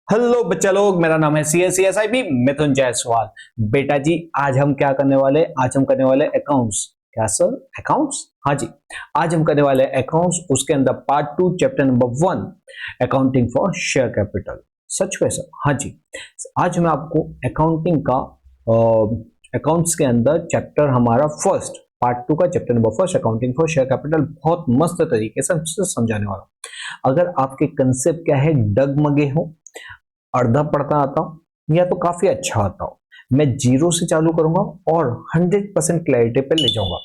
Hello बच्चा लोग, मेरा नाम है CSIB मिथुन जायसवाल। बेटा जी, आज हम क्या करने वाले? आज हम करने वाले अकाउंट्स। क्या सर? अकाउंट्स? हाँ जी, आज हम करने वाले अकाउंट्स। उसके अंदर part 2 chapter number 1 accounting for share capital. सच में सर? हाँ जी, आज मैं आपको अकाउंटिंग का अकाउंट्स के अंदर चैप्टर हमारा फर्स्ट पार्ट 2 का chapter number first accounting for share capital बहुत मस्त तरीके से समझाने वाला हूं। अगर आपके कंसेप्ट क्या है, डगमगे हो, अर्धा पढ़ता आता हूं या तो काफी अच्छा आता हूं, मैं जीरो से चालू करूंगा और 100% क्लैरिटी पे ले जाऊंगा।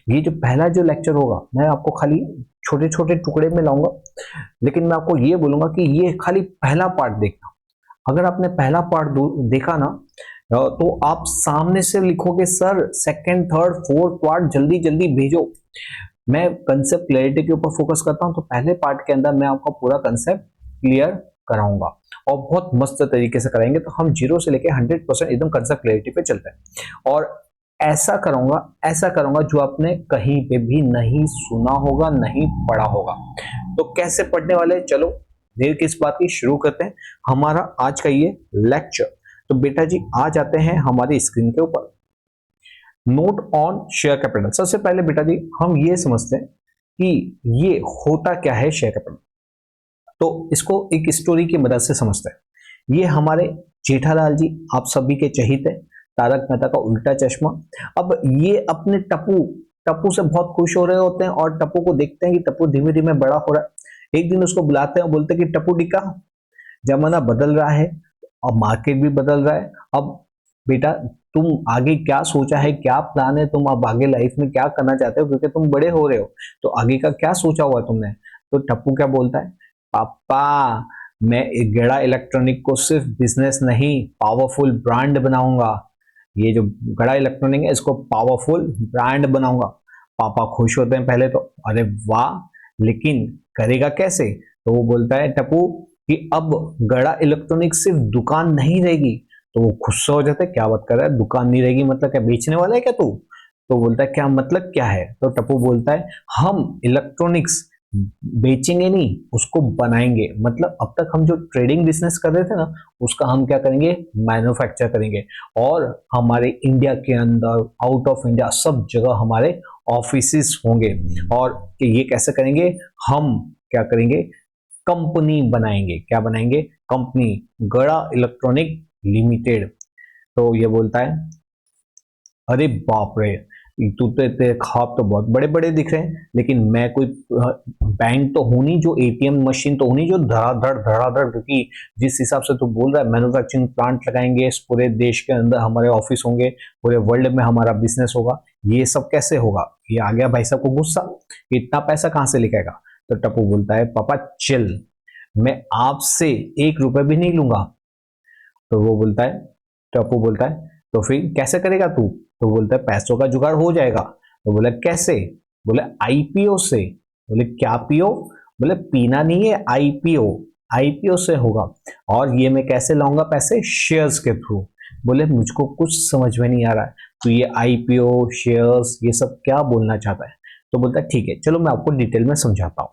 ये जो पहला जो लेक्चर होगा, मैं आपको खाली छोटे छोटे टुकड़े में लाऊंगा, लेकिन मैं आपको ये बोलूंगा कि ये खाली पहला पार्ट देखना। अगर आपने पहला पार्ट देखा ना, तो आप सामने से लिखोगे sir second third fourth part जल्दी जल्दी भेजो। मैं कंसेप्ट क्लैरिटी के ऊपर फोकस करता हूं, तो पहले पार्ट के अंदर मैं आपका पूरा कंसेप्ट क्लियर कराऊंगा और बहुत मस्त तरीके से कराएंगे। तो हम जीरो से लेके 100% एकदम कंसेप्ट क्लैरिटी पे चलते हैं। और ऐसा करूंगा जो आपने कहीं पे भी नहीं सुना होगा, नहीं पढ़ा होगा। तो कैसे पढ़ने वाले, चलो देर किस बात की, शुरू करते हैं हमारा आज का ये लेक्चर। तो बेटा जी आ जाते हैं हमारी स्क्रीन के ऊपर। Note on share capital. सबसे पहले बेटा जी हम ये समझते हैं कि ये होता क्या है शेयर कैपिटल। तो इसको एक स्टोरी की मदद से समझते हैं। ये हमारे जेठालाल जी, आप सभी के चहीते तारक मेहता का उल्टा चश्मा। अब ये अपने टप्पू टप्पू से बहुत खुश हो रहे होते हैं और टप्पू को देखते हैं कि टप्पू धीमे धीमे बड़ा हो रहा है। एक दिन उसको बुलाते हैं और बोलते हैं कि टप्पू डिका, जमाना बदल रहा है और मार्केट भी बदल रहा है। अब बेटा तुम आगे क्या सोचा है, क्या प्लान है, तुम अब आगे लाइफ में क्या करना चाहते हो, क्योंकि तुम बड़े हो रहे हो, तो आगे का क्या सोचा हुआ तुमने? तो टप्पू क्या बोलता है, पापा मैं गेड़ा इलेक्ट्रॉनिक को सिर्फ बिजनेस नहीं पावरफुल ब्रांड बनाऊंगा। ये जो गड़ा इलेक्ट्रॉनिक है इसको पावरफुल ब्रांड बनाऊंगा। पापा खुश होते हैं पहले तो, अरे वाह, लेकिन करेगा कैसे? तो वो बोलता है टप्पू कि अब गड़ा इलेक्ट्रॉनिक सिर्फ दुकान नहीं रहेगी। तो वो गुस्सा हो जाता है, क्या बात कर रहा है, दुकान नहीं रहेगी मतलब क्या बेचने वाला है क्या तू? तो बोलता है क्या मतलब क्या है? तो टप्पू बोलता है हम इलेक्ट्रॉनिक्स बेचेंगे नहीं, उसको बनाएंगे। मतलब अब तक हम जो ट्रेडिंग बिजनेस कर रहे थे ना, उसका हम क्या करेंगे, मैन्युफैक्चर करेंगे। और हमारे इंडिया के अंदर, आउट ऑफ इंडिया, सब जगह हमारे ऑफिसेस होंगे। और ये कैसे करेंगे, हम क्या करेंगे, कंपनी बनाएंगे। क्या बनाएंगे? कंपनी, गड़ा इलेक्ट्रॉनिक लिमिटेड। तो ये बोलता है अरे बाप रे, तू तो तेरे ख्वाब तो बहुत बड़े बड़े दिख रहे हैं, लेकिन मैं कोई बैंक तो हूं नहीं, जो ATM मशीन तो हूं नहीं जो धड़ाधड़, क्योंकि जिस हिसाब से तू बोल रहा है मैन्युफैक्चरिंग प्लांट लगाएंगे, इस पूरे देश के अंदर हमारे ऑफिस होंगे, पूरे वर्ल्ड में हमारा बिजनेस होगा, ये सब कैसे होगा? ये आ गया भाई साहब को गुस्सा, इतना पैसा कहां से लेके आएगा? तो टप्पू बोलता है पापा चिल, मैं आपसे 1 रुपए भी नहीं लूंगा। तो वो बोलता है, टप्पू बोलता है तो फिर कैसे करेगा तू? तो बोलता है पैसों का जुगाड़ हो जाएगा। तो बोला कैसे? बोले IPO से। बोले क्या पीओ? बोले पीना नहीं है, IPO से होगा। और ये मैं कैसे लाऊंगा पैसे? शेयर्स के थ्रू। बोले मुझको कुछ समझ में नहीं आ रहा है, तो ये IPO शेयर्स ये सब क्या बोलना चाहता है? तो बोलता है ठीक है चलो मैं आपको डिटेल में समझाता हूँ।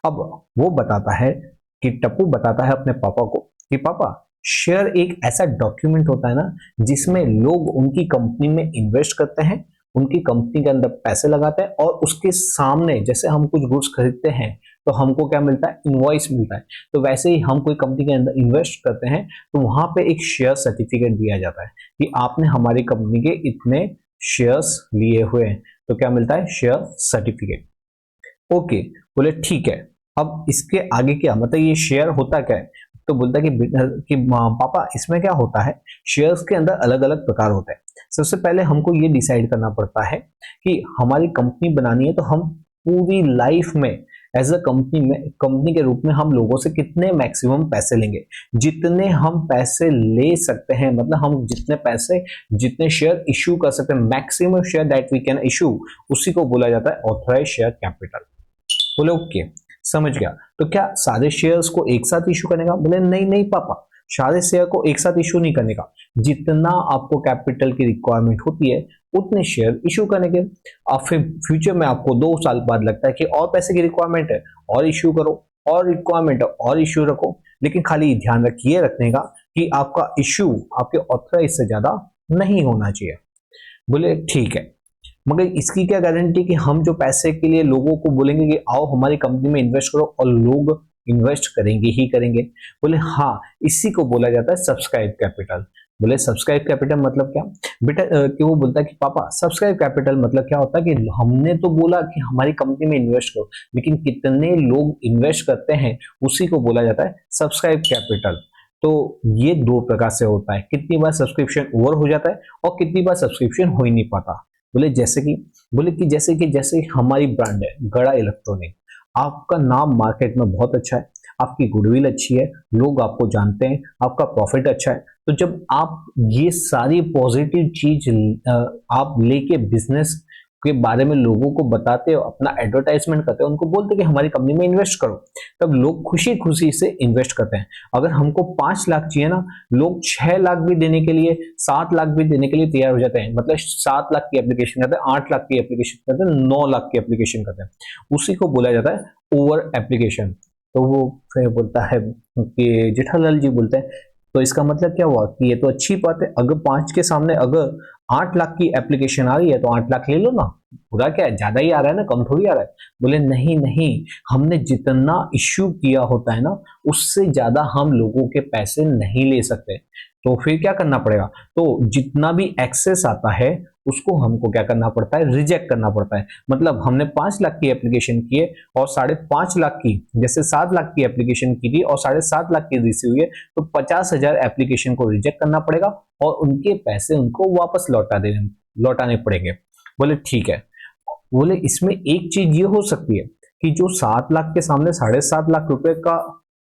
अब वो बताता है कि टप्पू बताता है अपने पापा को कि पापा शेयर एक ऐसा डॉक्यूमेंट होता है ना, जिसमें लोग उनकी कंपनी में इन्वेस्ट करते हैं, उनकी कंपनी के अंदर पैसे लगाते हैं, और उसके सामने जैसे हम कुछ गुड्स खरीदते हैं तो हमको क्या मिलता है, इनवॉइस मिलता है। तो वैसे ही हम कोई कंपनी के अंदर इन्वेस्ट करते हैं तो वहां पे एक शेयर सर्टिफिकेट दिया जाता है कि आपने हमारी कंपनी के इतने शेयर्स लिए हुए हैं, तो क्या मिलता है, शेयर सर्टिफिकेट। ओके, बोले ठीक है। अब इसके आगे क्या मतलब, ये शेयर होता क्या है? तो बोलता है कि पापा इसमें क्या होता है, शेयर्स के अंदर अलग अलग प्रकार होते हैं। सबसे पहले हमको ये डिसाइड करना पड़ता है कि हमारी कंपनी बनानी है, तो हम पूरी लाइफ में एज अ कंपनी के रूप में हम लोगों से कितने मैक्सिमम पैसे लेंगे। जितने हम पैसे ले सकते हैं, मतलब हम जितने शेयर इश्यू कर सकते हैं, maximum share that we can issue, उसी को बोला जाता है ऑथराइज शेयर कैपिटल। बोले ओके समझ गया। तो क्या सारे शेयर्स को एक साथ इशू करने का? बोले नहीं नहीं पापा, सारे शेयर को एक साथ इशू नहीं करने का, जितना आपको कैपिटल की रिक्वायरमेंट होती है उतने शेयर इशू करने के। अब फिर फ्यूचर में आपको 2 साल बाद लगता है कि और पैसे की रिक्वायरमेंट है, और इशू करो, और रिक्वायरमेंट है और इशू रखो, लेकिन खाली ध्यान रखिए रखने का कि आपका इश्यू आपके ऑथराइज से ज्यादा नहीं होना चाहिए। बोले ठीक है, मगर इसकी क्या गारंटी कि हम जो पैसे के लिए लोगों को बोलेंगे कि आओ हमारी कंपनी में इन्वेस्ट करो और लोग इन्वेस्ट करेंगे ही करेंगे। बोले हाँ, इसी को बोला जाता है सब्सक्राइब कैपिटल। बोले सब्सक्राइब कैपिटल मतलब क्या बेटा? कि वो बोलता है कि पापा सब्सक्राइब कैपिटल मतलब क्या होता है कि हमने तो बोला कि हमारी कंपनी में इन्वेस्ट करो, लेकिन कितने लोग इन्वेस्ट करते हैं उसी को बोला जाता है सब्सक्राइब कैपिटल। तो ये दो प्रकार से होता है, कितनी बार सब्सक्रिप्शन ओवर हो जाता है और कितनी बार सब्सक्रिप्शन हो ही नहीं पाता। बोले जैसे कि हमारी ब्रांड है गड़ा इलेक्ट्रॉनिक, आपका नाम मार्केट में बहुत अच्छा है, आपकी गुडविल अच्छी है, लोग आपको जानते हैं, आपका प्रॉफिट अच्छा है। तो जब आप ये सारी पॉजिटिव चीज आप लेके बिजनेस के बारे में लोगों को बताते हो, अपना एडवर्टाइजमेंट करते हो, उनको बोलते हो कि हमारी कंपनी में इन्वेस्ट करो, तब लोग खुशी खुशी से इन्वेस्ट करते हैं। अगर हमको 5 लाख चाहिए ना, लोग 6 लाख भी देने के लिए, 7 लाख भी देने के लिए तैयार हो जाते हैं। मतलब 7 लाख की एप्लीकेशन करते हैं, 8 लाख की एप्लीकेशन करते हैं, 9 लाख की एप्लीकेशन करते हैं, उसी को बोला जाता है ओवर एप्लीकेशन। तो वो फिर बोलता है कि जेठालाल जी बोलते हैं तो इसका मतलब क्या हुआ कि ये तो अच्छी बात है, अगर 5 के सामने अगर 8 लाख की एप्लीकेशन आ रही है तो 8 लाख ले लो ना, पूरा क्या है, ज्यादा ही आ रहा है ना, कम थोड़ी आ रहा है। बोले नहीं नहीं, हमने जितना इश्यू किया होता है ना उससे ज्यादा हम लोगों के पैसे नहीं ले सकते। तो फिर क्या करना पड़ेगा, तो जितना भी एक्सेस आता है उसको हमको क्या करना पड़ता है, रिजेक्ट करना पड़ता है। मतलब हमने 5 लाख की एप्लीकेशन की है और 5.5 लाख की, जैसे 7 लाख की एप्लीकेशन की थी और 7.5 लाख की रिसीव हुई है, तो 50,000 एप्लीकेशन को रिजेक्ट करना पड़ेगा और उनके पैसे उनको वापस लौटाने पड़ेंगे। बोले ठीक है। बोले इसमें एक चीज ये हो सकती है कि जो 7 लाख के सामने 7.5 लाख रुपए का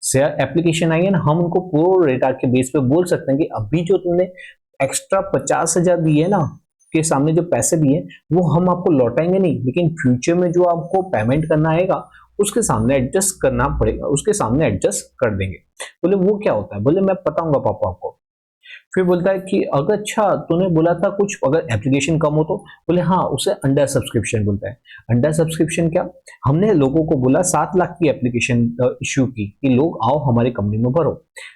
शेयर एप्लीकेशन आई है ना, हम उनको प्रो रेटा के बेस पे बोल सकते हैं कि अभी जो तुमने एक्स्ट्रा 50,000 दिए ना, के सामने जो पैसे दिए वो हम आपको लौटाएंगे नहीं, लेकिन फ्यूचर में जो आपको पेमेंट करना आएगा उसके सामने एडजस्ट करना पड़ेगा, उसके सामने एडजस्ट कर देंगे। बोले वो क्या होता है? बोले मैं बताऊंगा पापा आपको। फिर बोलता है कि अगर अच्छा तूने बोला था कुछ अगर एप्लीकेशन कम हो तो, बोले हाँ उसे अंडर सब्सक्रिप्शन बोलता है। अंडर सब्सक्रिप्शन क्या? हमने लोगों को बोला 7 लाख की एप्लीकेशन इश्यू की कि लोग आओ हमारी कंपनी में भरो,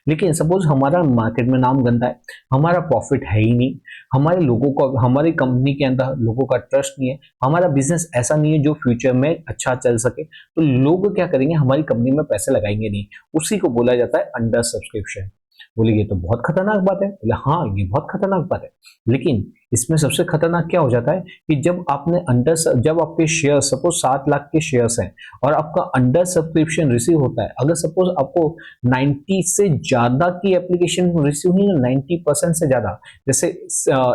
लेकिन सपोज हमारा मार्केट में नाम गंदा है, हमारा प्रॉफिट है ही नहीं, हमारे लोगों को, हमारी कंपनी के अंदर लोगों का ट्रस्ट नहीं है, हमारा बिजनेस ऐसा नहीं है जो फ्यूचर में अच्छा चल सके, तो लोग क्या करेंगे, हमारी कंपनी में पैसे लगाएंगे नहीं। उसी को बोला जाता है अंडर सब्सक्रिप्शन। बोले ये तो बहुत खतरनाक बात है। बोले हाँ ये बहुत खतरनाक बात है, लेकिन इसमें सबसे खतरनाक क्या हो जाता है कि जब आपके शेयर सपोज 7 लाख के शेयर्स हैं और आपका अंडर सब्सक्रिप्शन रिसीव होता है, अगर सपोज आपको 90 से ज्यादा की एप्लीकेशन रिसीव हुई ना, 90% से ज्यादा, जैसे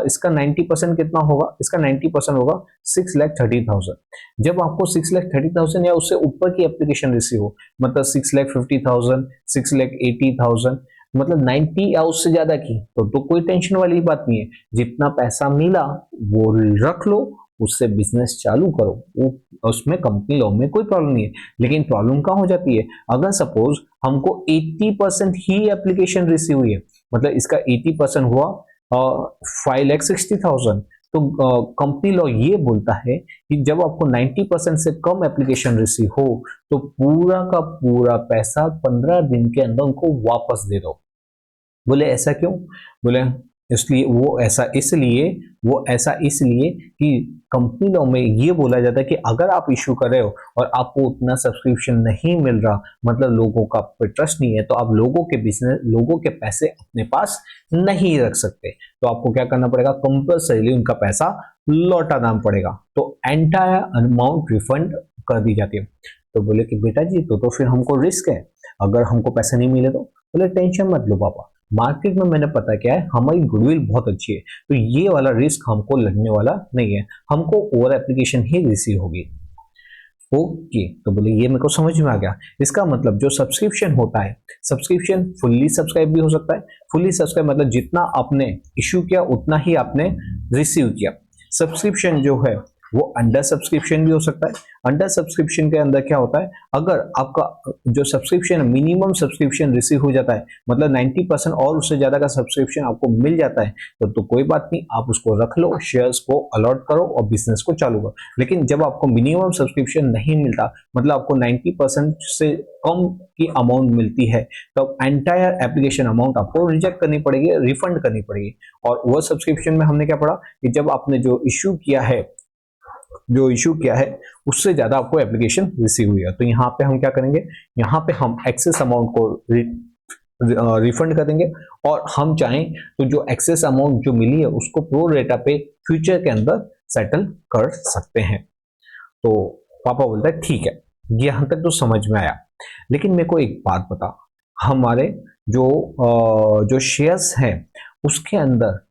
इसका 90% कितना होगा, इसका 90% होगा 6,30,000। जब आपको 6,30,000 या उससे ऊपर की एप्लीकेशन रिसीव हो, मतलब 6,50,000, 6,80,000, मतलब 90 या उससे ज्यादा की, तो कोई टेंशन वाली बात नहीं है। जितना पैसा मिला वो रख लो, उससे बिजनेस चालू करो, वो उसमें कंपनी लॉ में कोई प्रॉब्लम नहीं है। लेकिन प्रॉब्लम कहाँ हो जाती है, अगर सपोज हमको 80% ही एप्लीकेशन रिसीव हुई है, मतलब इसका 80% हुआ 5,60,000, तो कंपनी लॉ ये बोलता है कि जब आपको 90% से कम एप्लीकेशन रिसीव हो तो पूरा का पूरा पैसा 15 दिन के अंदर उनको वापस दे दो। बोले ऐसा क्यों? बोले वो ऐसा इसलिए कि कंपनी लॉ में ये बोला जाता है कि अगर आप इश्यू कर रहे हो और आपको उतना सब्सक्रिप्शन नहीं मिल रहा, मतलब लोगों का ट्रस्ट नहीं है, तो आप लोगों के पैसे अपने पास नहीं रख सकते। तो आपको क्या करना पड़ेगा, कंपल्सरीली उनका पैसा लौटाना पड़ेगा, तो एंटायर अमाउंट रिफंड कर दी जाती है। तो बोले कि बेटा जी तो फिर हमको रिस्क है, अगर हमको पैसे नहीं मिले तो। बोले टेंशन मत लो पापा, मार्केट में मैंने पता क्या है, हमारी गुडविल बहुत अच्छी है, तो ये वाला रिस्क हमको लगने वाला नहीं है, हमको ओवर एप्लीकेशन ही रिसीव होगी। ओके, तो बोले ये मेरे को समझ में आ गया। इसका मतलब जो सब्सक्रिप्शन होता है, सब्सक्रिप्शन फुल्ली सब्सक्राइब भी हो सकता है। फुल्ली सब्सक्राइब मतलब जितना आपने इश्यू किया उतना ही आपने रिसीव किया। सब्सक्रिप्शन जो है वो अंडर सब्सक्रिप्शन भी हो सकता है। अंडर सब्सक्रिप्शन के अंदर क्या होता है, अगर आपका जो सब्सक्रिप्शन मिनिमम सब्सक्रिप्शन रिसीव हो जाता है, मतलब 90% और उससे ज्यादा का सब्सक्रिप्शन आपको मिल जाता है, तो कोई बात नहीं, आप उसको रख लो, शेयर्स को अलॉट करो और बिजनेस को चालू करो। लेकिन जब आपको मिनिमम सब्सक्रिप्शन नहीं मिलता, मतलब आपको 90% से कम की अमाउंट मिलती है, तो एंटायर एप्लीकेशन अमाउंट आपको रिजेक्ट करनी पड़ेगी, रिफंड करनी पड़ेगी। और वो सब्सक्रिप्शन में हमने क्या पढ़ा कि जब आपने जो इशू किया है उससे ज्यादा आपको एप्लीकेशन रिसीव हुई है, तो यहाँ पे हम क्या करेंगे, यहाँ पे हम एक्सेस अमाउंट को रिफंड कर देंगे, और हम चाहें तो जो एक्सेस अमाउंट जो मिली है उसको प्रो रेटा पे फ्यूचर के अंदर सेटल कर सकते हैं। तो पापा बोलता है ठीक है, यहां तक तो समझ में आया, लेकिन मेरे को एक बात बता, हमारे जो शेयर्स हैं उसके अंदर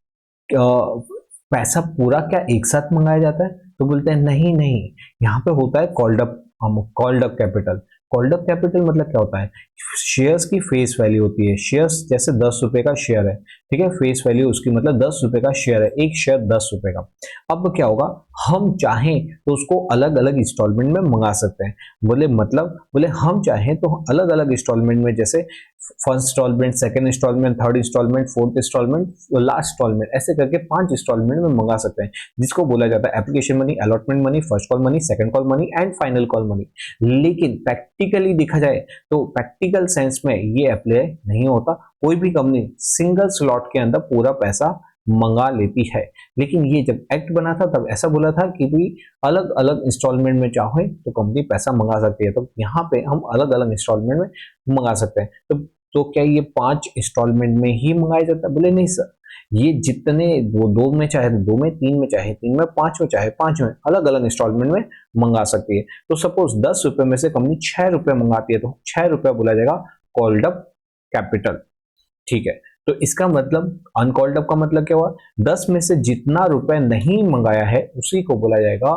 पैसा पूरा क्या एक साथ मंगाया जाता है? तो बोलते हैं नहीं नहीं, यहाँ पे होता है called up capital. Called up capital मतलब क्या होता है, शेयर्स की फेस वैल्यू होती है, शेयर्स जैसे 10 रुपए का शेयर है, ठीक है, फेस वैल्यू उसकी मतलब 10 रुपए का शेयर है, एक शेयर 10 रुपए का। अब क्या होगा, हम चाहें तो उसको अलग अलग इंस्टॉलमेंट में मंगा सकते हैं। बोले हम चाहें तो अलग अलग इंस्टॉलमेंट में, जैसे first instalment, second instalment, third instalment, fourth instalment, last instalment, ऐसे करके 5 इंस्टॉलमेंट में मंगा सकते हैं, जिसको बोला जाता है application money, allotment money, first call money, second call money and final call money. लेकिन प्रैक्टिकली देखा जाए तो प्रैक्टिकल सेंस में ये अप्लाई नहीं होता। कोई भी कंपनी सिंगल स्लॉट के अंदर पूरा पैसा मंगा लेती है, लेकिन ये जब एक्ट बना था तब ऐसा बोला था कि भाई अलग अलग इंस्टॉलमेंट में चाहे तो कंपनी पैसा मंगा सकती है, तो यहाँ पे हम अलग अलग इंस्टॉलमेंट में मंगा सकते हैं। तो क्या ये 5 इंस्टॉलमेंट में ही मंगाया जाता है? बोले नहीं सर, ये जितने दो में चाहे दो में, तीन में चाहे तीन में, पांच में चाहे पांच में, अलग अलग इंस्टॉलमेंट में मंगा सकती है। तो सपोज 10 रुपए में से कंपनी 6 रुपए मंगाती है, तो 6 रुपए बोला जाएगा कॉल्ड अप कैपिटल, ठीक है। तो इसका मतलब अनकॉल्ड अप का मतलब क्या हुआ, 10 में से जितना रुपए नहीं मंगाया है उसी को बोला जाएगा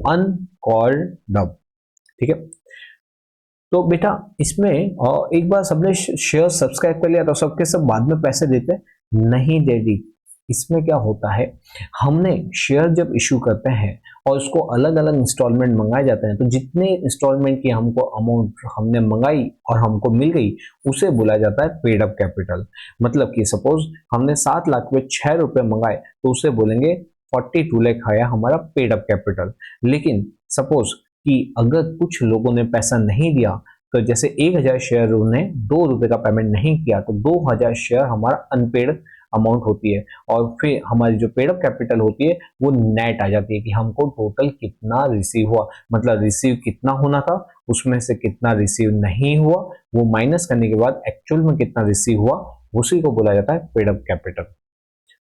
अनकॉल्ड अप, ठीक है। तो बेटा इसमें एक बार सबने शेयर सब्सक्राइब कर लिया तो सबके सब बाद में पैसे देते नहीं डैडी। इसमें क्या होता है, हमने शेयर जब इशू करते हैं और उसको अलग अलग इंस्टॉलमेंट मंगाए जाते हैं, तो जितने इंस्टॉलमेंट की हमको अमाउंट हमने मंगाई और हमको मिल गई उसे बोला जाता है पेड अप कैपिटल। मतलब कि सपोज हमने 7 लाख में 6 रुपए मंगाए तो उसे बोलेंगे 42 लाख आया हमारा पेड अप कैपिटल। लेकिन सपोज कि अगर कुछ लोगों ने पैसा नहीं दिया, तो जैसे 1000 शेयर उन्हें 2 रुपए का पेमेंट नहीं किया, तो 2000 शेयर हमारा अनपेड अमाउंट होती है, और फिर हमारी जो पेड अप कैपिटल होती है वो नेट आ जाती है कि हमको टोटल कितना रिसीव हुआ, मतलब रिसीव कितना होना था उसमें से कितना रिसीव नहीं हुआ, वो माइनस करने के बाद एक्चुअल में कितना रिसीव हुआ, उसी को बोला जाता है पेड अप कैपिटल।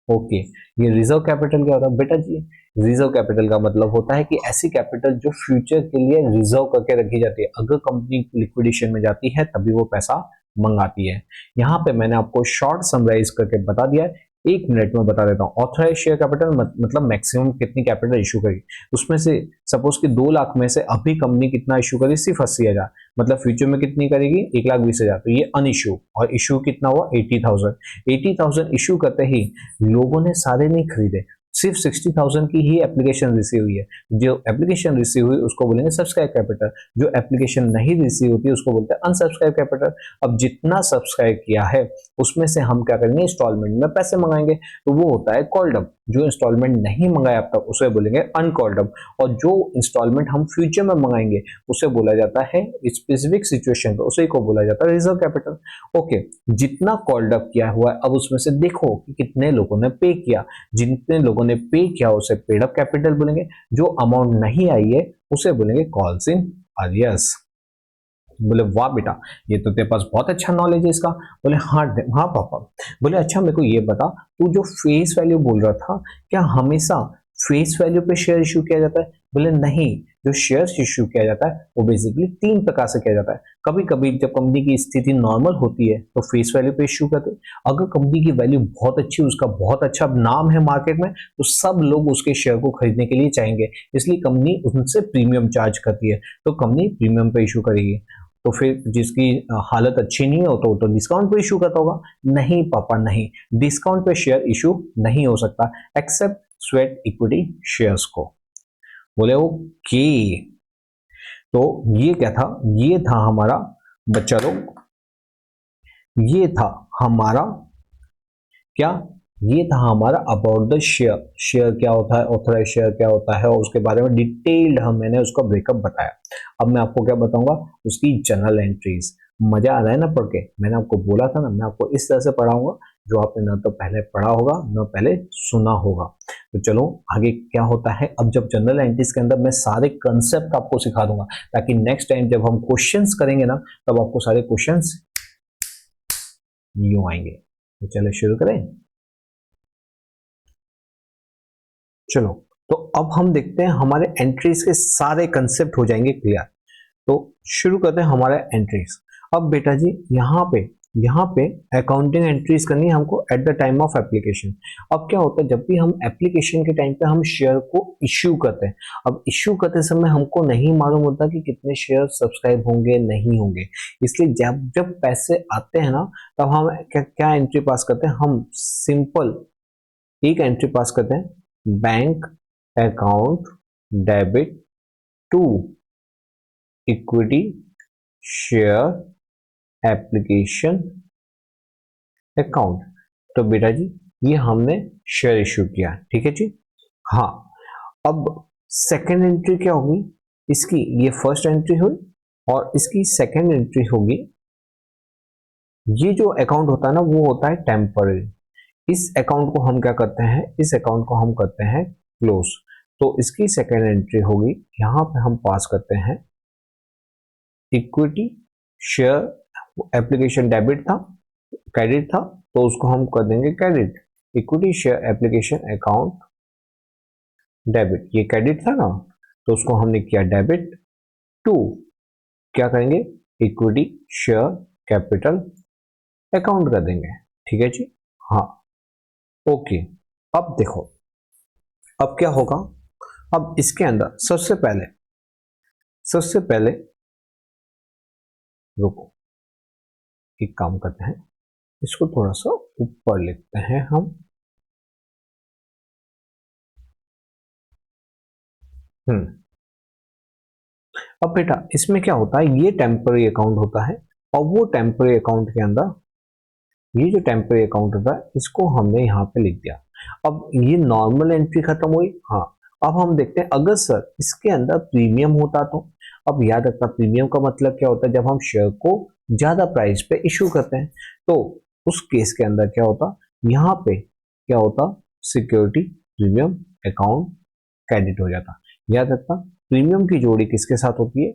ओके, ये रिजर्व कैपिटल क्या होता है बेटा जी? रिजर्व कैपिटल का मतलब होता है कि ऐसी कैपिटल जो फ्यूचर के लिए रिजर्व करके रखी जाती है, अगर कंपनी लिक्विडेशन में जाती है तभी वो पैसा मंगाती है। यहाँ पे मैंने आपको शॉर्ट समराइज करके बता दिया है, 1 मिनट में बता देता हूँ। ऑथराइज शेयर कैपिटल मतलब मैक्सिमम कितनी कैपिटल इशू करेगी, उसमें से सपोज कि 2 लाख में से अभी कंपनी कितना इशू करेगी, सिर्फ 80,000, मतलब फ्यूचर में कितनी करेगी 1,20,000, तो ये अनइशू। और इशू कितना हुआ 80,000। 80,000 इशू करते ही लोगों ने सारे नहीं खरीदे, सिर्फ 60,000 की ही एप्लीकेशन रिसीव हुई है। जो एप्लीकेशन रिसीव हुई उसको बोलेंगे सब्सक्राइब कैपिटल, जो एप्लीकेशन नहीं रिसीव होती है उसको बोलते हैं अनसब्सक्राइब कैपिटल। अब जितना सब्सक्राइब किया है उसमें से हम क्या करेंगे, इंस्टॉलमेंट में पैसे मंगाएंगे, तो वो होता है कॉल्ड अप। जो इंस्टॉलमेंट नहीं मंगाया अब तक उसे बोलेंगे अनकॉल्ड अप, और जो इंस्टॉलमेंट हम फ्यूचर में मंगाएंगे उसे बोला जाता है स्पेसिफिक सिचुएशन पे, उसे को बोला जाता है रिजर्व कैपिटल। ओके, जितना कॉल्ड अप किया हुआ है अब उसमें से देखो कि कितने लोगों ने पे किया, जितने लोगों ने पे किया उसे पेड अप कैपिटल बोलेंगे, जो अमाउंट नहीं आई है उसे बोलेंगे कॉल्स इन अरियर्स। बोले वाह बेटा, ये तो तेरे पास बहुत अच्छा नॉलेज है इसका। बोले हाँ हाँ पापा। बोले अच्छा मेरे को ये बता, तू जो फेस वैल्यू बोल रहा था, क्या हमेशा फेस वैल्यू पे शेयर इशू किया जाता है? बोले नहीं, जो शेयर इशू किया जाता है वो बेसिकली 3 प्रकार से किया जाता है। कभी कभी जब कंपनी की स्थिति नॉर्मल होती है तो फेस वैल्यू पे इशू करते हैं। अगर कंपनी की वैल्यू बहुत अच्छी, उसका बहुत अच्छा नाम है मार्केट में, तो सब लोग उसके शेयर को खरीदने के लिए चाहेंगे, इसलिए कंपनी उनसे प्रीमियम चार्ज करती है, तो कंपनी प्रीमियम पे इशू करेगी। तो फिर जिसकी हालत अच्छी नहीं हो तो डिस्काउंट पे इशू करता होगा? नहीं पापा नहीं, डिस्काउंट पे शेयर इशू नहीं हो सकता एक्सेप्ट स्वेट इक्विटी शेयर्स को। बोले ओके। तो ये क्या था, ये था हमारा बच्चा लोग, ये था हमारा क्या, ये था हमारा अबाउट द शेयर। शेयर क्या होता है, ऑथराइज शेयर क्या होता है, और उसके बारे में डिटेल्ड मैंने उसका ब्रेकअप बताया। अब मैं आपको क्या बताऊंगा, उसकी जर्नल एंट्रीज। मजा आ रहा है ना पढ़ के, मैंने आपको बोला था ना, मैं आपको इस तरह से पढ़ाऊंगा जो आपने ना तो पहले पढ़ा होगा ना पहले सुना होगा। तो चलो आगे क्या होता है। अब जब जनरल एंट्रीज के अंदर मैं सारे कंसेप्ट आपको सिखा दूंगा, ताकि नेक्स्ट टाइम जब हम क्वेश्चंस करेंगे ना, तब आपको सारे क्वेश्चंस यूं आएंगे। तो चलो शुरू करें। चलो, तो अब हम देखते हैं हमारे एंट्रीज के सारे कंसेप्ट हो जाएंगे क्लियर। तो शुरू करते हैं हमारा एंट्रीज। अब बेटा जी यहाँ पे अकाउंटिंग एंट्रीज करनी है हमको at the time of application. अब क्या होता है, जब भी हम एप्लीकेशन के टाइम पे हम शेयर को इश्यू करते हैं, अब इश्यू करते समय हमको नहीं मालूम होता कि कितने शेयर सब्सक्राइब होंगे नहीं होंगे। इसलिए जब जब पैसे आते हैं ना, तब हम क्या एंट्री पास करते हैं, हम सिंपल एक एंट्री पास करते हैं, bank account debit to equity share application account. तो बेटा जी ये हमने शेयर इश्यू किया, ठीक है जी। हाँ, अब सेकेंड एंट्री क्या होगी इसकी, ये फर्स्ट एंट्री हुई और इसकी सेकेंड एंट्री होगी। ये जो अकाउंट होता है ना, वो होता है टेम्पररी। इस अकाउंट को हम क्या करते हैं, इस अकाउंट को हम करते हैं क्लोज। तो इसकी सेकेंड एंट्री होगी, यहां पे हम पास करते हैं इक्विटी शेयर एप्लीकेशन डेबिट था, क्रेडिट था, तो उसको हम कर देंगे credit. Equity share application account debit, ये क्रेडिट था ना, तो उसको हमने किया डेबिट टू, क्या करेंगे, इक्विटी शेयर कैपिटल अकाउंट कर देंगे, ठीक है जी। हाँ ओके। अब देखो, अब क्या होगा, अब इसके अंदर सबसे पहले रुको, एक काम करते हैं, इसको थोड़ा सा ऊपर लिखते हैं हम। अब बेटा इसमें क्या होता है, ये टेम्पररी अकाउंट होता है, और वो टेम्पररी अकाउंट के अंदर ये जो टेम्पररी अकाउंट होता है, इसको हमने यहाँ पे लिख दिया। अब ये नॉर्मल एंट्री खत्म हुई। हाँ, अब हम देखते हैं अगर सर इसके अंदर प्रीमियम होता तो। अब याद रखना, प्रीमियम का मतलब क्या होता है, जब हम शेयर को ज्यादा प्राइस पे इश्यू करते हैं, तो उस केस के अंदर क्या होता, यहाँ पे क्या होता, सिक्योरिटी प्रीमियम अकाउंट क्रेडिट हो जाता। याद रखना, प्रीमियम की जोड़ी किसके साथ होती है,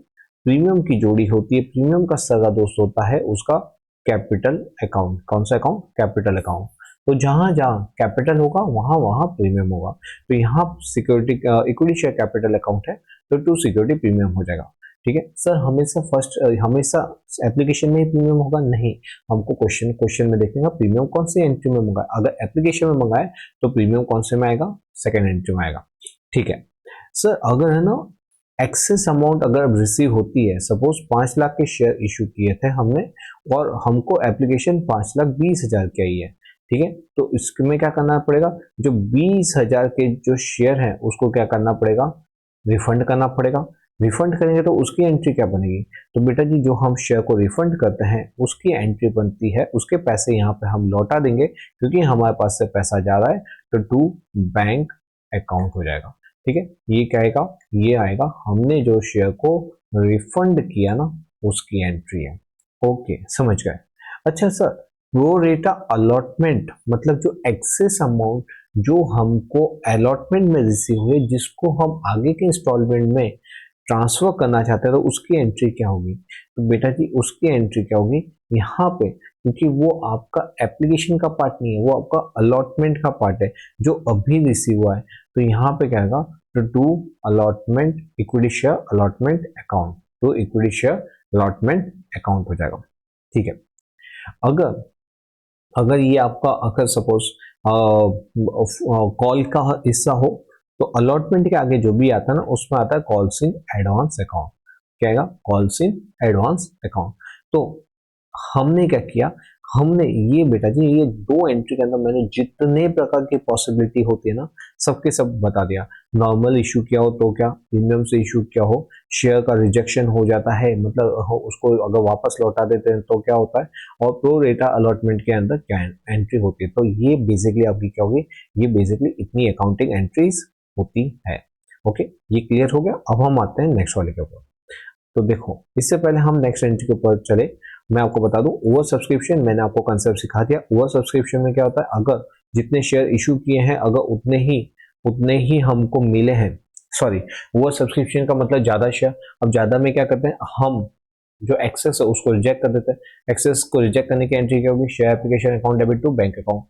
प्रीमियम की जोड़ी होती है, प्रीमियम का सगा दोस्त होता है उसका कैपिटल अकाउंट। कौन सा अकाउंट, कैपिटल अकाउंट। तो जहां जहां कैपिटल होगा वहां वहां प्रीमियम होगा। तो यहाँ security equity share capital account है, तो टू सिक्योरिटी प्रीमियम हो जाएगा, ठीक है सर। हमेशा एप्लीकेशन में ही प्रीमियम होगा, नहीं, हमको क्वेश्चन में देखेंगे प्रीमियम कौन सी एंट्री में मंगाए। अगर एप्लीकेशन में मंगाए तो प्रीमियम कौन से में आएगा, सेकेंड एंट्री में आएगा, ठीक है सर। अगर है ना एक्सेस अमाउंट अगर रिसीव होती है, सपोज 5 लाख के शेयर इशू किए थे हमने, और हमको एप्लीकेशन 5,20,000 की आई है, ठीक है, तो इसमें क्या करना पड़ेगा, जो 20,000 के जो शेयर हैं उसको क्या करना पड़ेगा, रिफंड करना पड़ेगा। रिफंड करेंगे तो उसकी एंट्री क्या बनेगी, तो बेटा जी जो हम शेयर को रिफंड करते हैं उसकी एंट्री बनती है, उसके पैसे यहाँ पे हम लौटा देंगे, क्योंकि हमारे पास से पैसा जा रहा है, तो टू बैंक अकाउंट हो जाएगा, ठीक है। ये क्या आएगा, ये आएगा हमने जो शेयर को रिफंड किया ना उसकी एंट्री है। ओके समझ गए। अच्छा सर, प्रो रेटा अलॉटमेंट मतलब जो एक्सेस अमाउंट जो हमको अलॉटमेंट में रिसीव हुए, जिसको हम आगे के इंस्टॉलमेंट में ट्रांसफर करना चाहते हैं, तो उसकी एंट्री क्या होगी, तो बेटा जी उसकी एंट्री क्या होगी, यहाँ पे, क्योंकि वो आपका एप्लीकेशन का पार्ट नहीं है, वो आपका अलॉटमेंट का पार्ट है जो अभी रिसीव हुआ है, तो यहाँ पे क्या आएगा, तो to allotment equity share allotment account, to equity share allotment account हो जाएगा, ठीक है। अगर अगर ये आपका अगर सपोज कॉल का हिस्सा हो, तो अलॉटमेंट के आगे जो भी आता है ना उसमें आता है कॉल्स इन एडवांस अकाउंट, क्या आएगा, कॉल्स इन एडवांस अकाउंट। तो हमने क्या किया, हमने ये बेटा जी ये दो एंट्री के अंदर मैंने जितने प्रकार की पॉसिबिलिटी होती है ना सबके सब बता दिया। नॉर्मल इशू किया हो तो क्या, प्रीमियम से इशू किया हो, शेयर का रिजेक्शन हो जाता है मतलब उसको अगर वापस लौटा देते हैं तो क्या होता है, और प्रो रेटा अलॉटमेंट के अंदर क्या एंट्री होती है। तो ये बेसिकली आपकी क्या होगी, ये बेसिकली इतनी अकाउंटिंग एंट्रीज होती है। ओके, ये क्लियर हो गया। अब हम आते हैं नेक्स्ट वाले के ऊपर। तो देखो इससे पहले हम नेक्स्ट एंट्री के ऊपर चले, मैं आपको बता दूं ओवर सब्सक्रिप्शन मैंने आपको कंसेप्ट सिखा दिया। ओवर सब्सक्रिप्शन में क्या होता है, अगर जितने शेयर इशू किए हैं अगर उतने ही हमको मिले हैं, सॉरी ओवर सब्सक्रिप्शन का मतलब ज्यादा शेयर। अब ज्यादा में क्या करते हैं हम, जो एक्सेस है उसको रिजेक्ट कर देते हैं। एक्सेस को रिजेक्ट करने की एंट्री क्या होगी, share application account debit to bank account.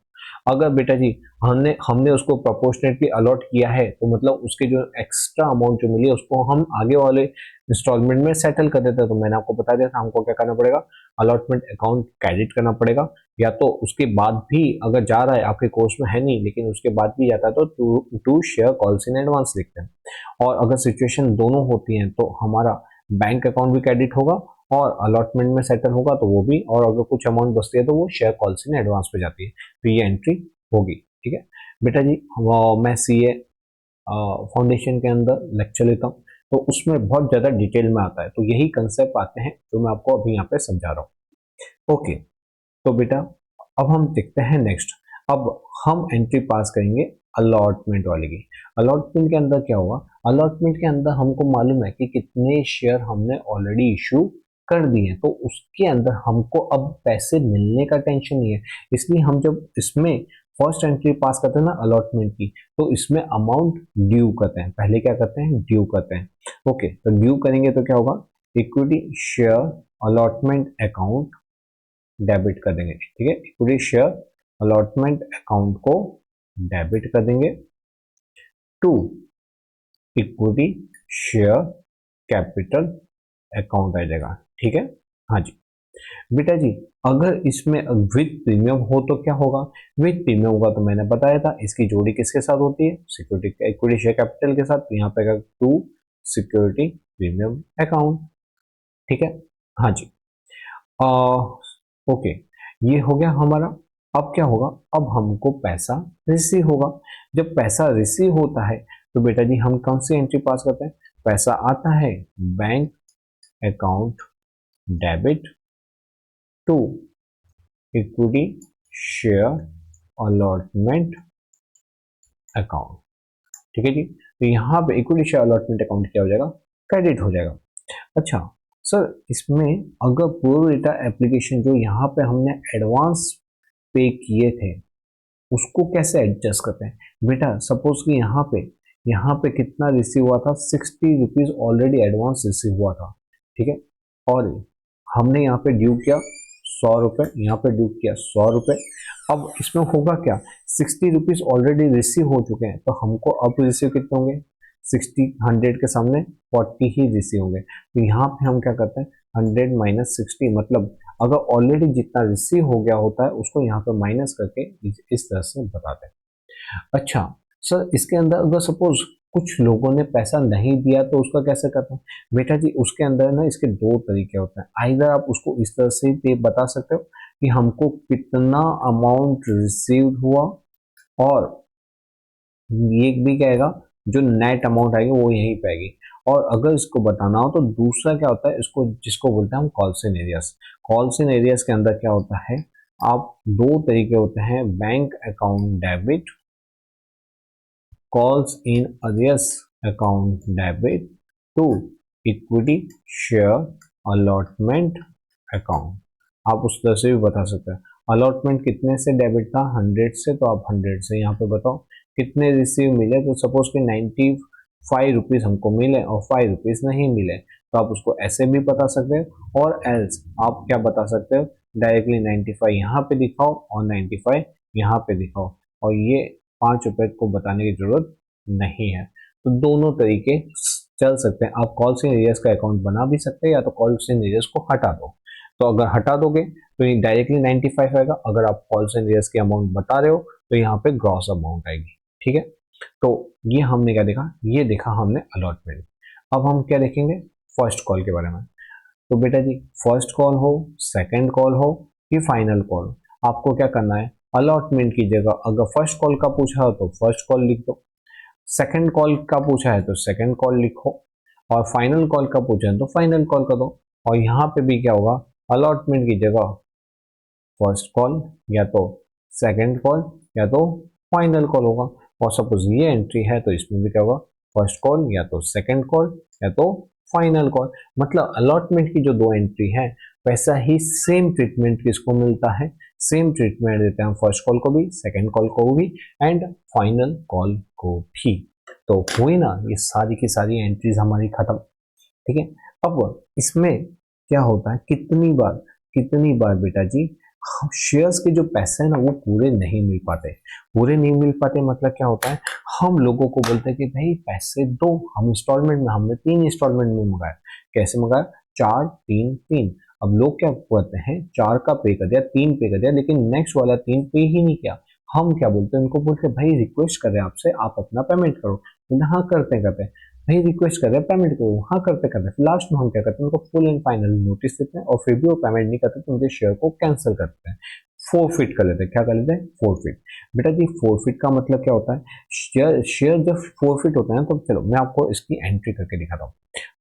अगर बेटा जी हमने हमने उसको प्रोपोर्शनेटली अलॉट किया है तो मतलब उसके जो एक्स्ट्रा अमाउंट जो मिली उसको हम आगे वाले इंस्टॉलमेंट में सेटल कर देते हैं। तो मैंने आपको बता दिया था हमको क्या करना पड़ेगा, अलॉटमेंट अकाउंट क्रेडिट करना पड़ेगा, या तो उसके बाद भी अगर जा रहा है आपके कोर्स में है नहीं लेकिन उसके बाद भी जाता है तो to share calls in advance लिखते हैं। और अगर सिचुएशन दोनों होती हैं तो हमारा बैंक अकाउंट भी क्रेडिट होगा और अलॉटमेंट में सेटल होगा तो वो भी, और अगर कुछ अमाउंट बचती है तो वो शेयर कॉल्स इन एडवांस पे जाती है। तो ये एंट्री होगी। ठीक है बेटा जी, मैं सीए फाउंडेशन के अंदर लेक्चर लेता हूँ तो उसमें बहुत ज़्यादा डिटेल में आता है, तो यही कंसेप्ट आते हैं जो मैं आपको अभी यहाँ पे समझा रहा हूँ। ओके, तो बेटा अब हम देखते हैं नेक्स्ट। अब हम एंट्री पास करेंगे अलॉटमेंट वाले की। अलॉटमेंट के अंदर क्या होगा, अलॉटमेंट के अंदर हमको मालूम है कि कितने शेयर हमने ऑलरेडी इशू कर दिए हैं, तो उसके अंदर हमको अब पैसे मिलने का टेंशन नहीं है। इसलिए हम जब इसमें फर्स्ट एंट्री पास करते हैं ना अलॉटमेंट की, तो इसमें अमाउंट ड्यू करते हैं। पहले क्या करते हैं, ड्यू करते हैं। ओके, तो ड्यू करेंगे तो क्या होगा, equity share allotment account debit कर देंगे। ठीक है, इक्विटी शेयर अलॉटमेंट अकाउंट को डेबिट कर देंगे to equity share capital account आ जाएगा। ठीक है, हाँ जी बेटा जी, अगर इसमें विद प्रीमियम हो तो क्या होगा, विद प्रीमियम होगा तो मैंने बताया था इसकी जोड़ी किसके साथ होती है, सिक्योरिटी इक्विटी शेयर कैपिटल के साथ। तो यहाँ पे टू सिक्योरिटी प्रीमियम अकाउंट। ठीक है, हाँ जी। ओके, ये हो गया हमारा। अब क्या होगा, अब हमको पैसा रिसीव होगा। जब पैसा रिसीव होता है तो बेटा जी हम कौन सी एंट्री पास करते हैं, पैसा आता है bank account debit to equity share allotment account. ठीक है जी, तो यहाँ पे इक्विटी शेयर अलॉटमेंट अकाउंट क्या हो जाएगा, क्रेडिट हो जाएगा। अच्छा सर, इसमें अगर प्रो रेटा एप्लीकेशन जो यहाँ पे हमने एडवांस पे किए थे उसको कैसे एडजस्ट करते हैं बेटा, सपोज कि यहाँ पे कितना रिसीव हुआ था, 60 रुपीज ऑलरेडी एडवांस रिसीव हुआ था। ठीक है, और हमने यहाँ पे ड्यू किया 100 रुपये, यहाँ पे ड्यू किया 100 रुपये। अब इसमें होगा क्या, 60 रुपीज ऑलरेडी रिसीव हो चुके हैं तो हमको अब रिसीव कितने होंगे, 60 100 के सामने 40 ही रिसीव होंगे। तो यहाँ पे हम क्या करते हैं, 100 माइनस 60, मतलब अगर ऑलरेडी जितना रिसीव हो गया होता है उसको यहाँ पे माइनस करके इस तरह से बताते हैं। अच्छा सर, इसके अंदर अगर सपोज कुछ लोगों ने पैसा नहीं दिया तो उसका कैसे करते हैं बेटा जी, उसके अंदर ना इसके दो तरीके होते हैं। आइदर आप उसको इस तरह से भी बता सकते हो कि हमको कितना अमाउंट रिसीव हुआ, और ये भी कहेगा जो नेट अमाउंट आएगी वो यहीं पे आएगी। और अगर इसको बताना हो तो दूसरा क्या होता है, इसको जिसको बोलते हैं हम calls in areas. Calls in areas के अंदर क्या होता है, आप दो तरीके होते हैं, bank account debit, calls in arrears account debit to equity share allotment account. आप उस तरह से भी बता सकते हैं। अलॉटमेंट कितने से डेबिट था, 100 से, तो आप 100 से यहाँ पे बताओ कितने रिसीव मिले। तो सपोज कि 95 रुपीज हमको मिले और 5 रुपीज नहीं मिले तो आप उसको ऐसे भी बता सकते हो, और एल्स आप क्या बता सकते हो, डायरेक्टली 95 यहाँ पे दिखाओ और 95 यहाँ पे दिखाओ, और ये 5 रुपए को बताने की जरूरत नहीं है। तो दोनों तरीके चल सकते हैं। आप कॉल्स इन एरियाज का अकाउंट बना भी सकते हैं या तो कॉल्स इन एरियाज को हटा दो। तो अगर हटा दोगे तो ये डायरेक्टली 95 आएगा। अगर आप कॉल्स इन एरियाज की अमाउंट बता रहे हो तो यहाँ पे ग्रॉस अमाउंट आएगी। ठीक है, तो ये हमने क्या देखा, ये देखा हमने अलॉटमेंट। अब हम क्या देखेंगे, फर्स्ट कॉल के बारे में। तो बेटा जी फर्स्ट कॉल हो, सेकंड कॉल हो, कि फाइनल कॉल। आपको क्या करना है, अलॉटमेंट की जगह अगर फर्स्ट कॉल का पूछा हो तो फर्स्ट कॉल लिख दो, सेकंड कॉल का पूछा है तो सेकंड कॉल लिखो, और फाइनल कॉल का पूछा है तो फाइनल कॉल कर दो। और यहाँ पे भी क्या होगा, अलॉटमेंट की जगह फर्स्ट कॉल या तो सेकंड कॉल या तो फाइनल कॉल होगा। और सपोज ये एंट्री है तो इसमें भी क्या होगा, फर्स्ट कॉल या तो सेकंड कॉल या तो फाइनल कॉल। मतलब अलॉटमेंट की जो दो एंट्री है वैसा ही सेम ट्रीटमेंट किसको मिलता है, सेम ट्रीटमेंट देते हैं हम फर्स्ट कॉल को भी, सेकंड कॉल को भी एंड फाइनल कॉल को भी। तो हुई ना ये सारी की सारी एंट्रीज हमारी खत्म। ठीक है, अब इसमें क्या होता है, कितनी बार बेटा जी शेयर्स के जो पैसे हैं ना वो पूरे नहीं मिल पाते। पूरे नहीं मिल पाते मतलब क्या होता है, हम लोगों को बोलते हैं कि भाई पैसे दो, हम इंस्टॉलमेंट में, हमने 3 इंस्टॉलमेंट में मंगाया। कैसे मंगाया, 4 3 3। अब लोग क्या करते हैं, 4 का पे कर दिया, 3 पे कर दिया, लेकिन नेक्स्ट वाला 3 पे ही नहीं किया। हम क्या बोलते हैं, उनको बोलते हैं भाई रिक्वेस्ट कर रहे हैं आपसे, आप अपना पेमेंट करो। हाँ करते करते भाई रिक्वेस्ट कर रहे हैं पेमेंट करो, हाँ करते करते फिर लास्ट में हम क्या करते हैं, उनको फुल एंड फाइनल नोटिस देते हैं, और फिर भी वो पेमेंट नहीं करते तो उनके शेयर को कैंसिल करते हैं, फोरफिट कर लेते हैं। क्या कर लेते हैं, फोरफिट। बेटा जी फोरफिट का मतलब क्या होता है, शेयर जब फोरफिट होता है तो चलो मैं आपको इसकी एंट्री करके दिखाता हूँ।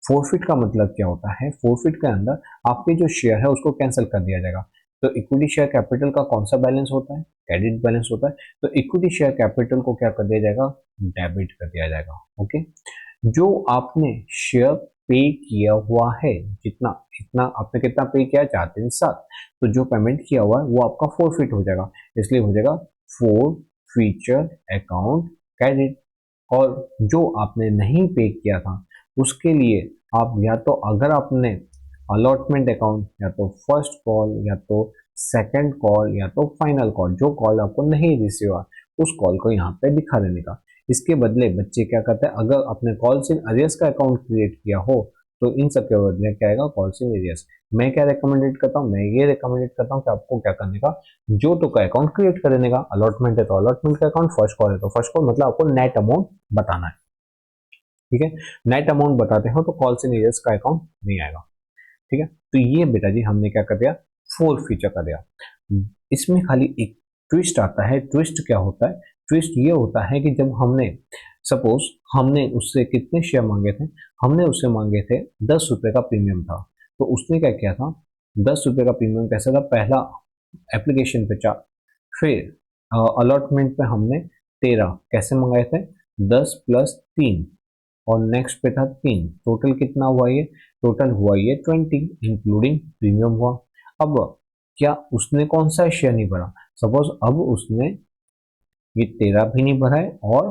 फोरफिट का मतलब क्या होता है, फोरफिट के अंदर आपके जो शेयर है उसको कैंसिल कर दिया जाएगा। तो इक्विटी शेयर कैपिटल का कौन सा बैलेंस होता है, क्रेडिट बैलेंस होता है। तो इक्विटी शेयर कैपिटल को क्या कर दिया जाएगा, डेबिट कर दिया जाएगा। ओके, जो आपने शेयर पे किया हुआ है, जितना इतना आपने कितना पे किया, 4 3 7, तो जो पेमेंट किया हुआ है वो आपका फोरफिट हो जाएगा। इसलिए हो जाएगा फोर फीचर अकाउंट क्रेडिट। और जो आपने नहीं पे किया था उसके लिए आप या तो अगर आपने अलॉटमेंट अकाउंट या तो फर्स्ट कॉल या तो सेकंड कॉल या तो फाइनल कॉल, जो कॉल आपको नहीं रिसीव हुआ उस कॉल को यहाँ पे दिखा देने का। इसके बदले बच्चे क्या करते हैं, अगर आपने कॉल्स इन अरियर्स का अकाउंट क्रिएट किया हो तो इन सब के बदले क्या आएगा, कॉल्स इन अरियर्स। मैं क्या रिकमेंडेड करता हूँ, मैं ये रिकमेंडेड करता हूँ कि आपको क्या करने का, जो तो का अकाउंट क्रिएट कर देने का। अलॉटमेंट है तो अलॉटमेंट का अकाउंट, फर्स्ट कॉल है तो फर्स्ट कॉल, मतलब आपको नेट अमाउंट बताना है। ठीक है, नेट अमाउंट बताते हो तो कॉल्स इन अरियर्स का अकाउंट नहीं आएगा। ठीक है, तो ये बेटा जी हमने क्या कर दिया, फोर फीचर कर दिया। इसमें खाली एक ट्विस्ट आता है। ट्विस्ट क्या होता है, ट्विस्ट ये होता है कि जब हमने सपोज हमने उससे कितने शेयर मांगे थे, हमने उससे मांगे थे 10 रुपए का प्रीमियम था। तो उसने क्या किया था, 10 रुपए का प्रीमियम कैसा था, पहला एप्लीकेशन पे 4, फिर अलॉटमेंट पे हमने 13, कैसे मंगाए थे, 10 + 3, और नेक्स्ट पे था 3। टोटल कितना हुआ ये, टोटल हुआ ये 20 इंक्लूडिंग प्रीमियम हुआ। अब क्या उसने कौन सा शेयर नहीं भरा, सपोज अब उसने ये 13 भी नहीं भरा है और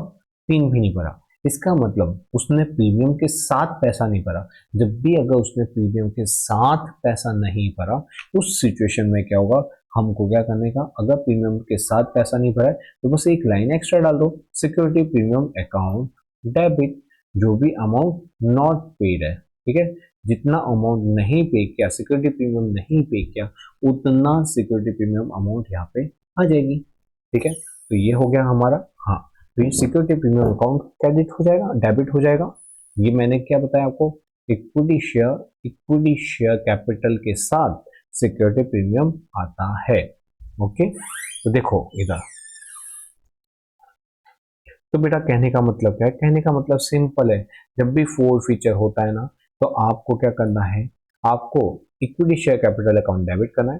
3 भी नहीं भरा, इसका मतलब उसने प्रीमियम के साथ पैसा नहीं भरा। जब भी अगर उसने प्रीमियम के साथ पैसा नहीं भरा उस सिचुएशन में क्या होगा, हमको क्या करने का, अगर प्रीमियम के साथ पैसा नहीं भरा है तो बस एक लाइन एक्स्ट्रा डाल दो, सिक्योरिटी प्रीमियम अकाउंट डेबिट, जो भी अमाउंट नॉट पेड है। ठीक है, जितना अमाउंट नहीं पे किया, सिक्योरिटी प्रीमियम नहीं पे किया, उतना सिक्योरिटी प्रीमियम अमाउंट यहाँ पे आ जाएगी। ठीक है, तो ये हो गया हमारा, हाँ, तो ये सिक्योरिटी प्रीमियम अकाउंट क्रेडिट हो जाएगा, डेबिट हो जाएगा। ये मैंने क्या बताया आपको, इक्विटी शेयर कैपिटल के साथ सिक्योरिटी प्रीमियम आता है। ओके, तो देखो इधर, तो बेटा कहने का मतलब क्या है, कहने का मतलब सिंपल है। जब भी फोर फीचर होता है ना तो आपको क्या करना है, आपको equity share capital account debit करना है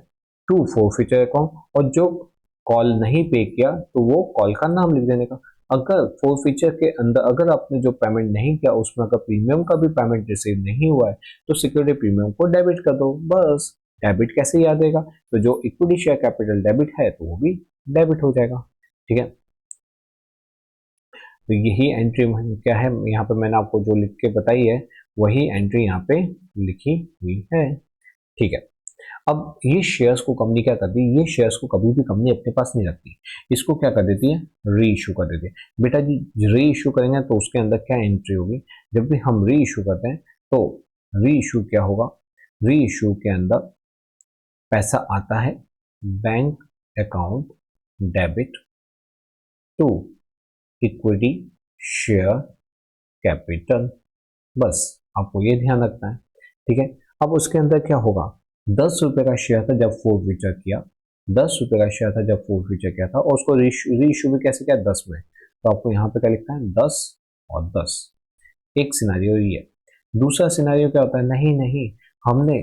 टू फोर फीचर अकाउंट, और जो कॉल नहीं पे किया तो वो कॉल का नाम लिख देने का। अगर फोर फीचर के अंदर अगर आपने जो पेमेंट नहीं किया उसमें अगर प्रीमियम का भी पेमेंट रिसीव नहीं हुआ है तो सिक्योरिटी प्रीमियम को डेबिट कर दो बस। डेबिट कैसे याद रहेगा, तो जो इक्विटी शेयर कैपिटल डेबिट है तो वो भी डेबिट हो जाएगा। ठीक है, तो यही एंट्री क्या है, यहाँ पे मैंने आपको जो लिख के बताई है वही एंट्री यहाँ पे लिखी हुई है। ठीक है, अब ये शेयर्स को कंपनी क्या करती है, ये शेयर्स को कभी भी कंपनी अपने पास नहीं रखती, इसको क्या कर देती है, री इशू कर देती है। बेटा जी री इशू करेंगे तो उसके अंदर क्या एंट्री होगी, जब भी हम री इशू करते हैं तो री इशू क्या होगा, री इशू के अंदर पैसा आता है bank account debit to equity share capital, बस आपको ये ध्यान रखना है। ठीक है, अब उसके अंदर क्या होगा, 10 रुपए का शेयर था जब फोर फीचर किया, 10 रुपए का शेयर था जब फोर फीचर किया था, और उसको रीइश्यू भी कैसे किया, 10 में। तो आपको यहाँ पे क्या लिखना है, 10 और 10। एक सिनारियो ये है। दूसरा सिनारियो क्या होता है, नहीं नहीं, हमने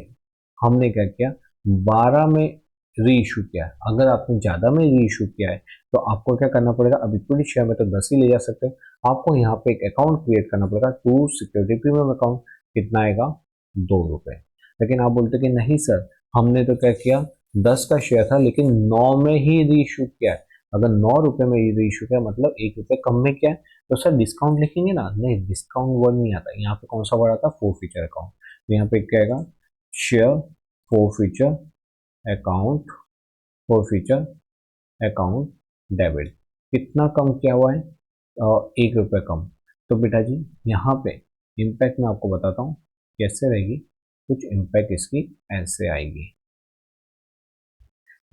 हमने क्या किया, 12 में री इशू किया है। अगर आपने ज्यादा में री इशू किया है तो आपको क्या करना पड़ेगा, अब इक्विटी शेयर में तो 10 ही ले जा सकते हैं, आपको यहाँ पे एक अकाउंट क्रिएट करना पड़ेगा, टू सिक्योरिटी प्रीमियम अकाउंट। कितना आएगा, 2 रुपए। लेकिन आप बोलते कि नहीं सर, हमने तो क्या किया, 10 का शेयर था लेकिन 9 में ही री इशू किया है। अगर 9 रुपए में री इशू किया मतलब 1 रुपए कम में किया है, तो सर डिस्काउंट लिखेंगे ना, नहीं डिस्काउंट वर्ड नहीं आता यहाँ पे। कौन सा वर्ड आता है, फोर फीचर अकाउंट। तो यहाँ पे क्या आएगा, share forfeiture account, four feature account debit. कितना कम किया हुआ है, 1 रुपए कम। तो बेटा जी यहाँ पे इम्पैक्ट मैं आपको बताता हूँ कैसे रहेगी। कुछ इम्पैक्ट इसकी ऐसे आएगी,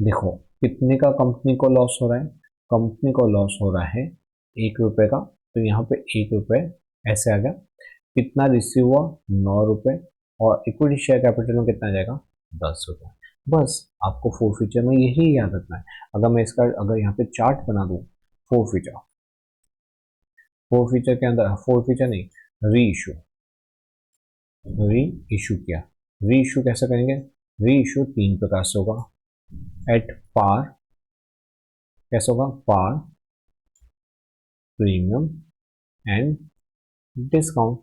देखो कितने का कंपनी को लॉस हो रहा है, कंपनी को लॉस हो रहा है 1 रुपए का। तो यहाँ पे 1 रुपए ऐसे आ गया। कितना रिसीव हुआ, 9 रुपए, और इक्विटी शेयर कैपिटल में कितना जाएगा, 10 रुपए। बस आपको फोर फीचर में यही याद रखना है। अगर मैं इसका अगर यहाँ पे चार्ट बना दूं, फोर फीचर, फोर फीचर के अंदर, फोर फीचर नहीं, री इशू, री इशू किया। री इशू कैसे करेंगे, री इशू 3 प्रकार से होगा। एट पार, कैसे होगा, par, premium and discount.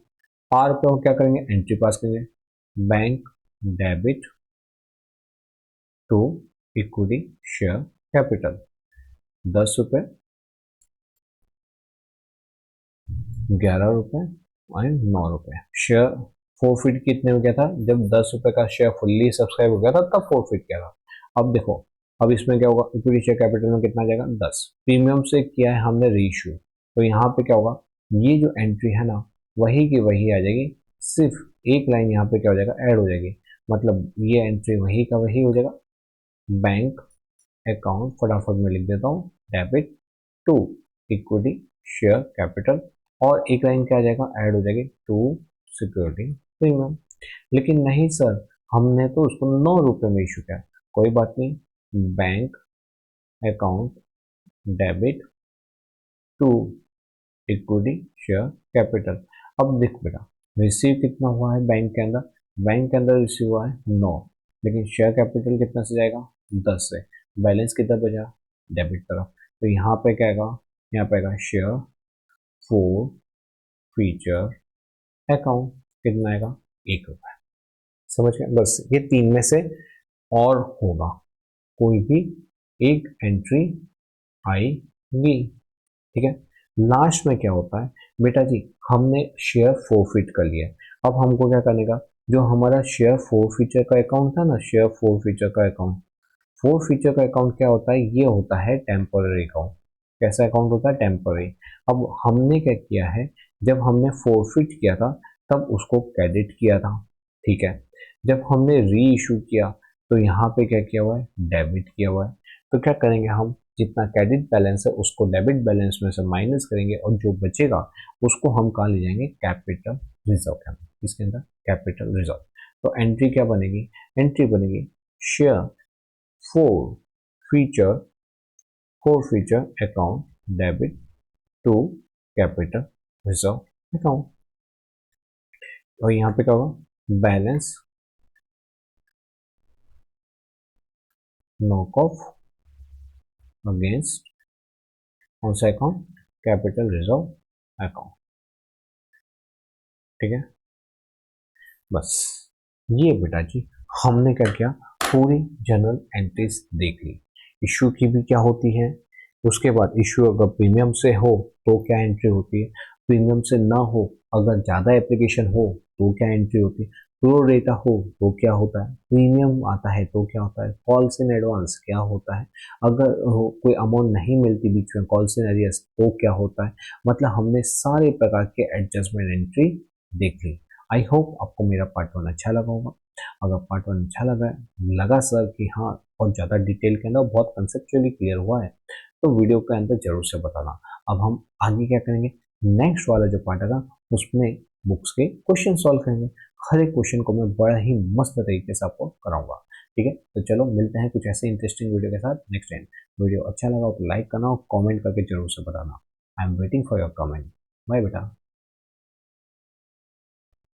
Par पे हम क्या करेंगे, एंट्री पास करेंगे, bank debit to equity share capital, 10 रुपए, 11 रुपए एंड 9 रुपए। शेयर फोरफिट कितने में गया था, जब 10 रुपए का शेयर फुल्ली सब्सक्राइब हो गया था तब फोरफिट किया था। अब देखो, अब इसमें क्या होगा, इक्विटी शेयर कैपिटल में कितना जाएगा, 10। प्रीमियम से किया है हमने रीइश्यू, तो यहाँ पे क्या होगा, ये जो एंट्री है ना वही की वही आ जाएगी, सिर्फ एक लाइन यहाँ पे क्या हो जाएगा, ऐड हो जाएगी। मतलब ये एंट्री वही का वही हो जाएगा। बैंक अकाउंट फटाफट में लिख देता हूँ, debit to equity share capital, और एक लाइन क्या आ जाएगा, ऐड हो जाएगी, टू सिक्योरिटी प्रीमियम। लेकिन नहीं सर, हमने तो उसको 9 रुपए में इशू किया, कोई बात नहीं, bank account debit to equity share capital. अब देख बेटा, रिसीव कितना हुआ है बैंक के अंदर, बैंक के अंदर रिसीव हुआ है 9, लेकिन शेयर कैपिटल कितना से जाएगा, 10 से। बैलेंस कितना बचा, डेबिट तरफ। तो यहाँ पे क्या आएगा, यहाँ पे आएगा शेयर फोर फीचर अकाउंट, कितना आएगा, 1 रुपए। समझ गए, बस ये तीन में से और होगा कोई भी एक एंट्री आएगी, ठीक है। लास्ट में क्या होता है बेटा जी, हमने शेयर फोरफिट कर लिया, अब हमको क्या करने का, जो हमारा शेयर फोर फीचर का अकाउंट था ना, शेयर फोर फीचर का अकाउंट, फोर फीचर का अकाउंट क्या होता है, ये होता है टेम्पररी अकाउंट। कैसा अकाउंट होता है, टेम्पररी। अब हमने क्या किया है, जब हमने फोरफिट किया था तब उसको क्रेडिट किया था, ठीक है। जब हमने री इशू किया तो यहाँ पे क्या किया हुआ है, डेबिट किया हुआ है। तो क्या करेंगे हम, जितना क्रेडिट बैलेंस है उसको डेबिट बैलेंस में से माइनस करेंगे, और जो बचेगा उसको हम कहाँ ले जाएंगे, कैपिटल रिजर्व के अंदर, इसके अंदर कैपिटल रिजर्व। तो एंट्री क्या बनेगी, एंट्री बनेगी share forfeiture, forfeiture account debit to capital reserve account. और यहाँ पे क्या होगा, बैलेंस नॉक ऑफ अगेंस्ट कौन सा अकाउंट, कैपिटल रिजर्व अकाउंट, ठीक है। बस ये बेटा जी हमने क्या किया, पूरी जनरल एंट्रीज देख ली। इशू की भी क्या होती है, उसके बाद इशू अगर प्रीमियम से हो तो क्या एंट्री होती है, प्रीमियम से ना हो, अगर ज़्यादा एप्लीकेशन हो तो क्या एंट्री होती है, प्रो रेटा हो तो क्या होता है, प्रीमियम आता है तो क्या होता है, कॉल्स इन एडवांस क्या होता है, अगर कोई अमाउंट नहीं मिलती बीच में, कॉल्स इन एरियस तो क्या होता है। मतलब हमने सारे प्रकार के एडजस्टमेंट एंट्री देख ली। आई होप आपको मेरा पार्ट वन अच्छा लगा होगा। अगर पार्ट वन अच्छा लगा सर कि हाँ बहुत ज़्यादा डिटेल के अंदर बहुत कंसेप्चुअली क्लियर हुआ है, तो वीडियो के अंदर जरूर से बताना। अब हम आगे क्या करेंगे, नेक्स्ट वाला जो पार्ट है उसमें बुक्स के क्वेश्चन सॉल्व करेंगे। हर एक क्वेश्चन को मैं बड़ा ही मस्त तरीके से आपको कराऊंगा। ठीक है, तो चलो मिलते हैं कुछ ऐसे इंटरेस्टिंग वीडियो के साथ नेक्स्ट टाइम। वीडियो अच्छा लगा तो लाइक करना और कमेंट करके जरूर से बताना। I am waiting for your comment. Bye बेटा।